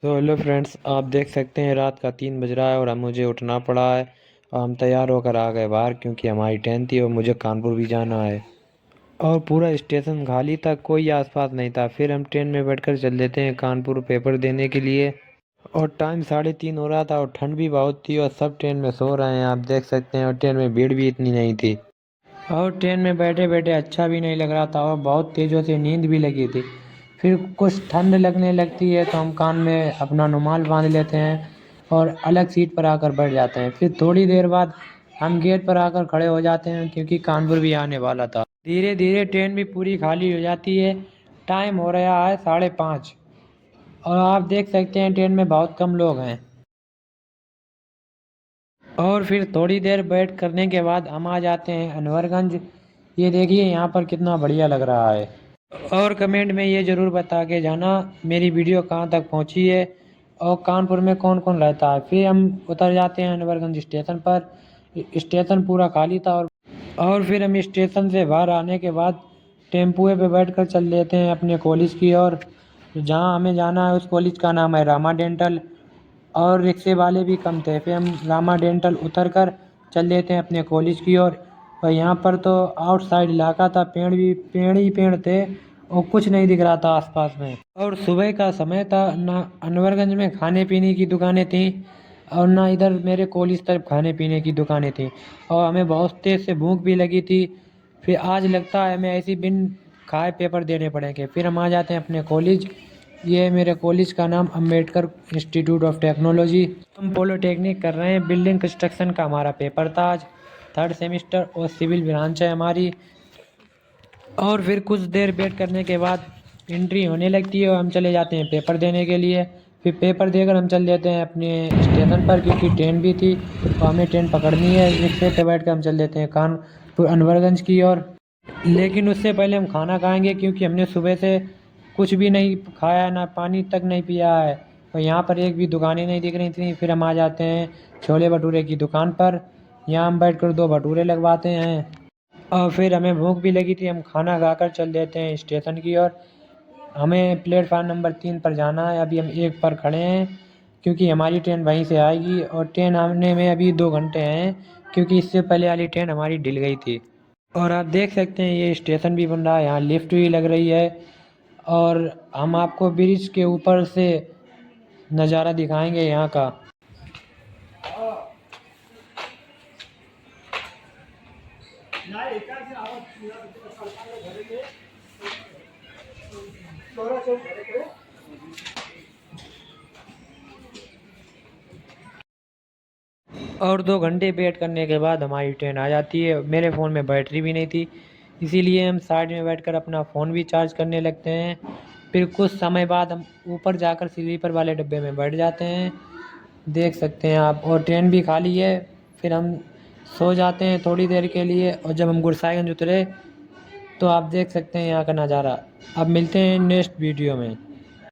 तो hello friends, आप देख सकते हैं रात का 3 बज रहा है और अब मुझे उठना पड़ा है। और हम तैयार होकर आ गए बाहर क्योंकि हमारी ट्रेन थी और मुझे कानपुर भी जाना है। और पूरा स्टेशन खाली था, कोई आसपास नहीं था। फिर हम ट्रेन में बैठकर चल देते हैं कानपुर पेपर देने के लिए। और टाइम 3:30 हो रहा था और ठंड भी बहुत थी और सब ट्रेन में सो रहे हैं, आप देख सकते हैं। और ट्रेन में भीड़ भी इतनी नहीं थी और ट्रेन में बैठे बैठे अच्छा भी नहीं लग रहा था और बहुत तेज़ों से नींद भी लगी थी। फिर कुछ ठंड लगने लगती है तो हम कान में अपना रुमाल बांध लेते हैं और अलग सीट पर आकर बैठ जाते हैं। फिर थोड़ी देर बाद हम गेट पर आकर खड़े हो जाते हैं क्योंकि कानपुर भी आने वाला था। धीरे धीरे ट्रेन भी पूरी खाली हो जाती है। टाइम हो रहा है 5:30 और आप देख सकते हैं ट्रेन में बहुत कम लोग हैं। और फिर थोड़ी देर वेट करने के बाद हम आ जाते हैं अनवरगंज। ये देखिए यहाँ पर कितना बढ़िया लग रहा है। और कमेंट में ये ज़रूर बता के जाना मेरी वीडियो कहाँ तक पहुँची है और कानपुर में कौन कौन रहता है। फिर हम उतर जाते हैं अनवरगंज स्टेशन पर। स्टेशन पूरा खाली था और फिर हम स्टेशन से बाहर आने के बाद टेम्पुए पे बैठकर चल देते हैं अपने कॉलेज की ओर। जहाँ हमें जाना है उस कॉलेज का नाम है रामा डेंटल। और रिक्शे वाले भी कम थे, फिर हम रामा डेंटल उतर कर चल देते हैं अपने कॉलेज की ओर। और यहाँ पर तो आउटसाइड इलाका था, पेड़ ही पेड़ थे और कुछ नहीं दिख रहा था आसपास में। और सुबह का समय था, ना अनवरगंज में खाने पीने की दुकानें थीं और ना इधर मेरे कॉलेज तरफ खाने पीने की दुकानें थीं। और हमें बहुत तेज़ से भूख भी लगी थी। फिर आज लगता है हमें ऐसी बिन खाए पेपर देने पड़ेंगे। फिर हम आ जाते हैं अपने कॉलेज। ये है मेरे कॉलेज का नाम, अम्बेडकर इंस्टीट्यूट ऑफ टेक्नोलॉजी। हम पॉलिटेक्निक कर रहे हैं, बिल्डिंग कंस्ट्रक्शन का हमारा पेपर था आज। 3rd सेमेस्टर और सिविल ब्रांच है हमारी। और फिर कुछ देर वेट करने के बाद एंट्री होने लगती है और हम चले जाते हैं पेपर देने के लिए। फिर पेपर देकर हम चल देते हैं अपने स्टेशन पर क्योंकि ट्रेन भी थी और हमें ट्रेन पकड़नी है। रिक्शे पे बैठ कर हम चल देते हैं कानपुर अनवरगंज की ओर। लेकिन उससे पहले हम खाना खाएंगे क्योंकि हमने सुबह से कुछ भी नहीं खाया, ना पानी तक नहीं पिया है। और यहाँ पर एक भी दुकानें नहीं दिख रही थी। फिर हम आ जाते हैं छोले भटूरे की दुकान पर। यहाँ हम बैठकर 2 भटूरे लगवाते हैं और फिर हमें भूख भी लगी थी, हम खाना खाकर चल देते हैं स्टेशन की ओर। हमें प्लेटफार्म नंबर 3 पर जाना है, अभी हम 1 पर खड़े हैं क्योंकि हमारी ट्रेन वहीं से आएगी। और ट्रेन आने में अभी 2 घंटे हैं क्योंकि इससे पहले वाली ट्रेन हमारी ढिल गई थी। और आप देख सकते हैं ये स्टेशन भी बन रहा है, यहाँ लिफ्ट भी लग रही है। और हम आपको ब्रिज के ऊपर से नज़ारा दिखाएंगे यहाँ का। और 2 घंटे वेट करने के बाद हमारी ट्रेन आ जाती है। मेरे फ़ोन में बैटरी भी नहीं थी, इसीलिए हम साइड में बैठकर अपना फ़ोन भी चार्ज करने लगते हैं। फिर कुछ समय बाद हम ऊपर जाकर स्लीपर वाले डब्बे में बैठ जाते हैं, देख सकते हैं आप। और ट्रेन भी खाली है। फिर हम सो जाते हैं थोड़ी देर के लिए और जब हम गुरसाईगंज उतरे तो आप देख सकते हैं यहाँ का नज़ारा। अब मिलते हैं नेक्स्ट वीडियो में।